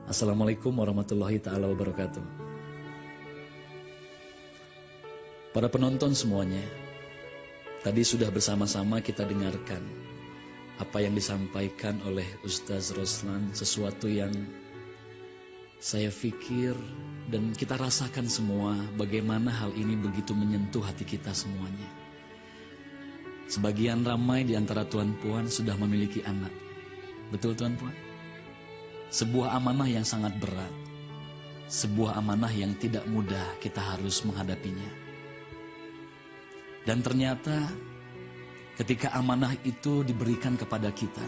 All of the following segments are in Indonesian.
Assalamualaikum warahmatullahi ta'ala wabarakatuh. Para penonton semuanya, tadi sudah bersama-sama kita dengarkan apa yang disampaikan oleh Ustaz Roslan, sesuatu yang saya pikir dan kita rasakan semua bagaimana hal ini begitu menyentuh hati kita semuanya. Sebagian ramai di antara tuan-puan sudah memiliki anak. Betul tuan-puan? Sebuah amanah yang sangat berat. Sebuah amanah yang tidak mudah kita harus menghadapinya. Dan ternyata ketika amanah itu diberikan kepada kita,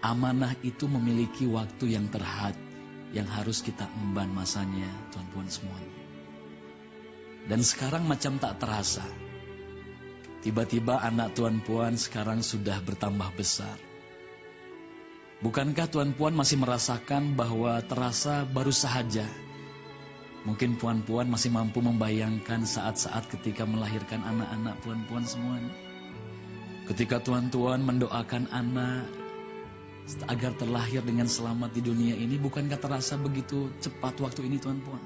amanah itu memiliki waktu yang terhad yang harus kita emban masanya, tuan-puan semuanya. Dan sekarang macam tak terasa. Tiba-tiba anak tuan-puan sekarang sudah bertambah besar. Bukankah tuan-puan masih merasakan bahwa terasa baru saja? Mungkin puan-puan masih mampu membayangkan saat-saat ketika melahirkan anak-anak puan-puan semuanya. Ketika tuan-tuan mendoakan anak agar terlahir dengan selamat di dunia ini, bukankah terasa begitu cepat waktu ini tuan-puan?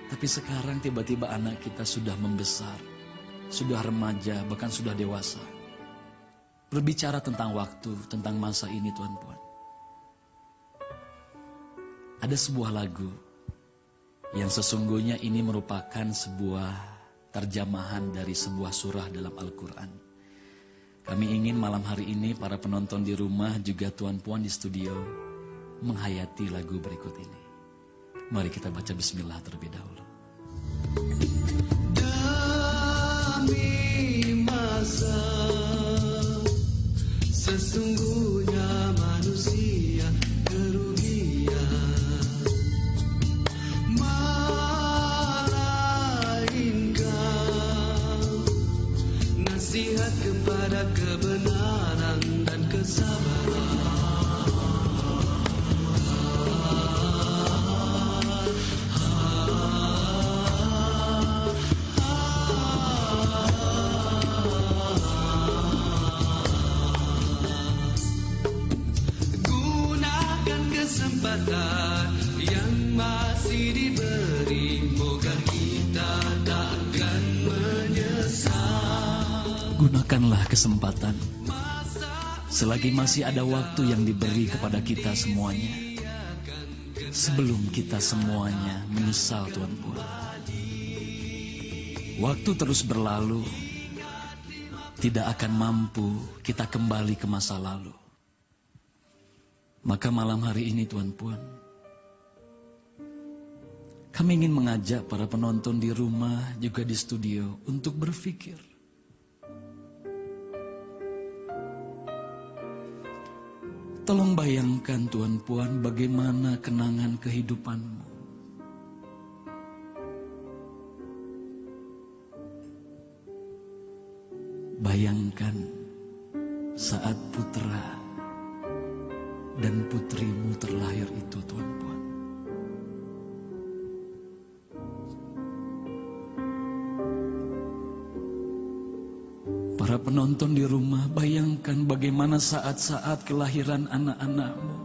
Tapi sekarang tiba-tiba anak kita sudah membesar, sudah remaja, bahkan sudah dewasa. Berbicara tentang waktu, tentang masa ini tuan-puan. Ada sebuah lagu yang sesungguhnya ini merupakan sebuah terjemahan dari sebuah surah dalam Al-Quran. Kami ingin malam hari ini para penonton di rumah juga tuan-puan di studio menghayati lagu berikut ini. Mari kita baca bismillah terlebih dahulu. Demi masa sesungguhnya manusia kerugian, melainkan nasihat kepada kebenaran dan kesabaran. Yang masih diberi, moga kita takkan menyesal. Gunakanlah kesempatan selagi masih ada waktu yang diberi kepada kita semuanya, sebelum kita semuanya menyesal tuan-puan. Waktu terus berlalu, tidak akan mampu kita kembali ke masa lalu. Maka malam hari ini tuan-puan, kami ingin mengajak para penonton di rumah juga di studio untuk berpikir. Tolong bayangkan tuan-puan bagaimana kenangan kehidupanmu. Bayangkan saat putra dan putrimu terlahir itu tuan-puan. Para penonton di rumah, bayangkan bagaimana saat-saat kelahiran anak-anakmu.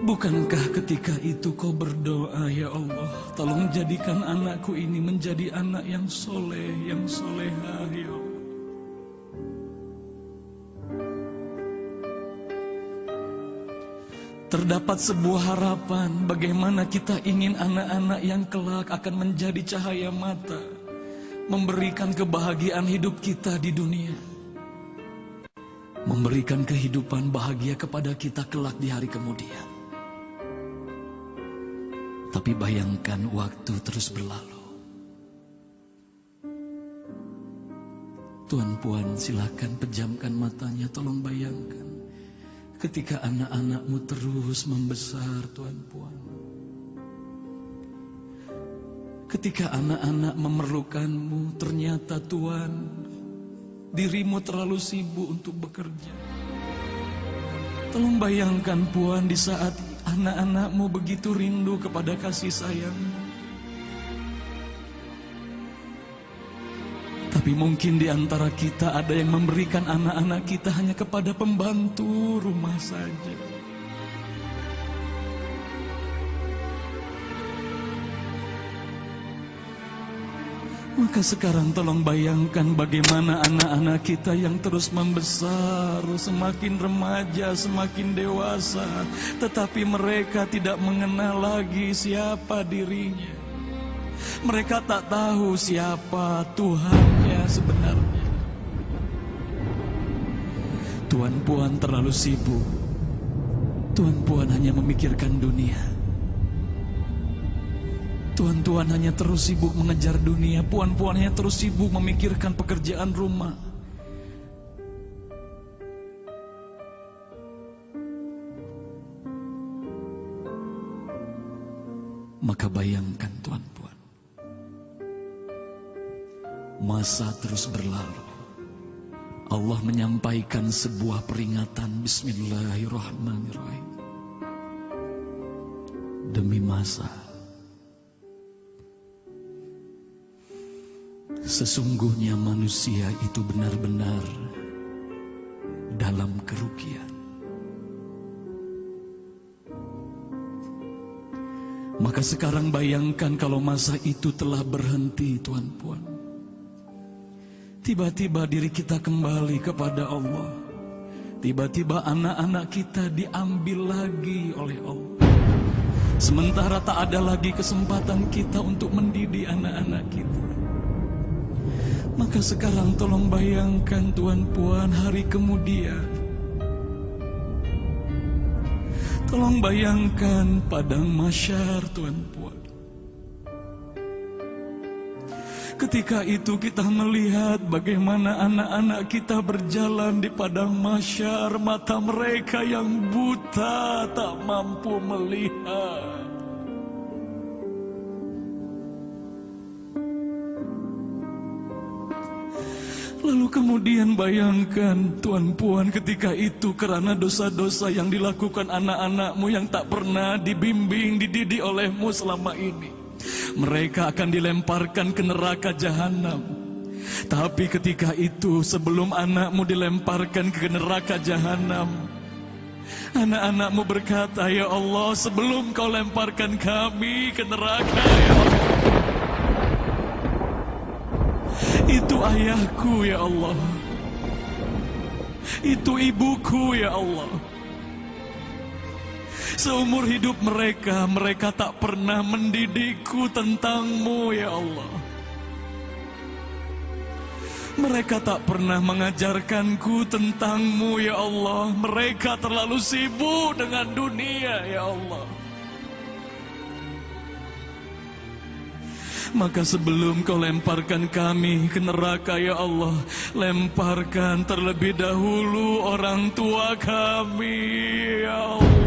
Bukankah ketika itu kau berdoa, ya Allah, tolong jadikan anakku ini menjadi anak yang soleh, yang solehah, ya Allah. Terdapat sebuah harapan bagaimana kita ingin anak-anak yang kelak akan menjadi cahaya mata, memberikan kebahagiaan hidup kita di dunia, memberikan kehidupan bahagia kepada kita kelak di hari kemudian. Tapi bayangkan waktu terus berlalu. Tuan-puan silakan pejamkan matanya, tolong bayangkan. Ketika anak-anakmu terus membesar, tuan-puan. Ketika anak-anak memerlukanmu, ternyata Tuhan, dirimu terlalu sibuk untuk bekerja. Tolong bayangkan puan di saat anak-anakmu begitu rindu kepada kasih sayangmu. Tapi mungkin di antara kita ada yang memberikan anak-anak kita hanya kepada pembantu rumah saja. Maka sekarang tolong bayangkan bagaimana anak-anak kita yang terus membesar, semakin remaja, semakin dewasa, tetapi mereka tidak mengenal lagi siapa dirinya. Mereka tak tahu siapa Tuhannya sebenarnya. Tuan Puan terlalu sibuk. Tuan Puan hanya memikirkan dunia. Tuan-tuan hanya terus sibuk mengejar dunia. Puan-puan hanya terus sibuk memikirkan pekerjaan rumah. Maka bayangkan tuan-puan, masa terus berlalu. Allah menyampaikan sebuah peringatan. Bismillahirrahmanirrahim. Demi masa, sesungguhnya manusia itu benar-benar dalam kerugian. Maka sekarang bayangkan kalau masa itu telah berhenti, Tuan Puan. Tiba-tiba diri kita kembali kepada Allah. Tiba-tiba anak-anak kita diambil lagi oleh Allah. Sementara tak ada lagi kesempatan kita untuk mendidik anak-anak kita. Maka sekarang tolong bayangkan Tuan Puan hari kemudian. Tolong bayangkan padang mahsyar Tuan Puan. Ketika itu kita melihat bagaimana anak-anak kita berjalan di padang mahsyar, mata mereka yang buta tak mampu melihat. Lalu kemudian bayangkan Tuan Puan ketika itu karena dosa-dosa yang dilakukan anak-anakmu yang tak pernah dibimbing, dididik olehmu selama ini. Mereka akan dilemparkan ke neraka jahanam. Tapi ketika itu sebelum anakmu dilemparkan ke neraka jahanam, anak-anakmu berkata, "Ya Allah, sebelum kau lemparkan kami ke neraka, ya Allah, itu ayahku ya Allah, itu ibuku ya Allah." Seumur hidup mereka, mereka tak pernah mendidikku tentang-Mu ya Allah. Mereka tak pernah mengajarkanku tentang-Mu ya Allah. Mereka terlalu sibuk dengan dunia ya Allah. Maka sebelum kau lemparkan kami ke neraka ya Allah, lemparkan terlebih dahulu orang tua kami ya Allah.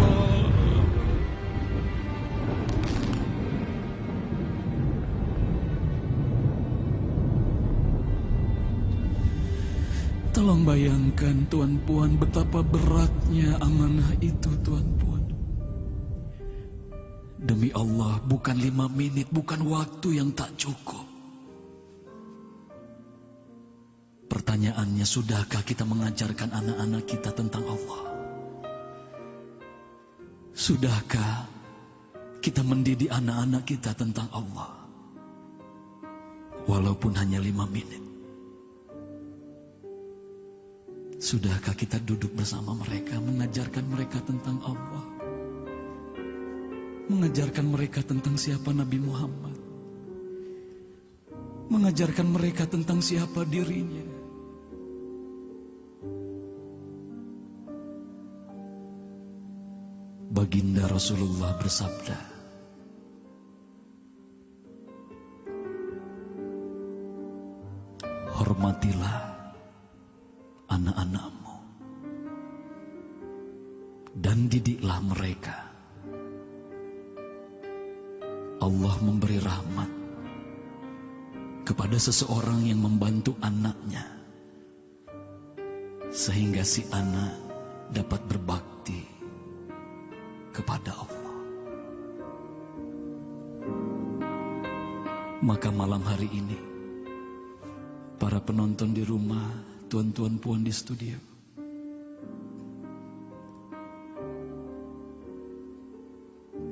Tolong bayangkan Tuan Puan betapa beratnya amanah itu Tuan Puan. Demi Allah, bukan 5 menit, bukan waktu yang tak cukup. Pertanyaannya, sudahkah kita mengajarkan anak-anak kita tentang Allah? Sudahkah kita mendidik anak-anak kita tentang Allah? Walaupun hanya 5 menit. Sudahkah kita duduk bersama mereka, mengajarkan mereka tentang Allah? Mengajarkan mereka tentang siapa Nabi Muhammad? Mengajarkan mereka tentang siapa dirinya? Baginda Rasulullah bersabda, hormatilah anak-anakmu dan didiklah mereka. Allah memberi rahmat kepada seseorang yang membantu anaknya sehingga si anak dapat berbakti kepada Allah. Maka malam hari ini Para penonton di rumah, tuan-tuan puan di studio.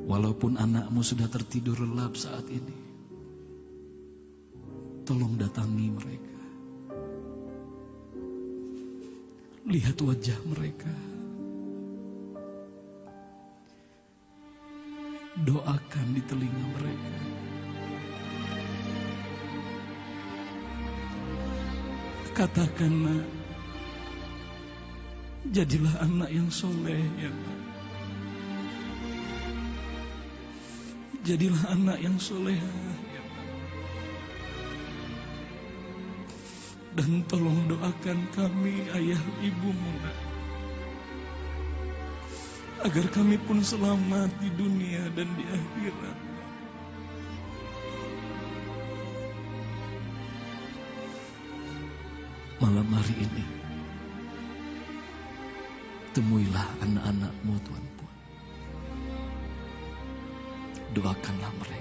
Walaupun anakmu sudah tertidur lelap saat ini, tolong datangi mereka. Lihat wajah mereka. Doakan di telinga mereka. Katakan, nak, jadilah anak yang soleh, ya nak. Jadilah anak yang soleha, ya nak. Dan tolong doakan kami, ayah ibumu, nak, agar kami pun selamat di dunia dan di akhirat. Malam hari ini, temuilah anak-anakmu, tuan-puan. Doakanlah mereka.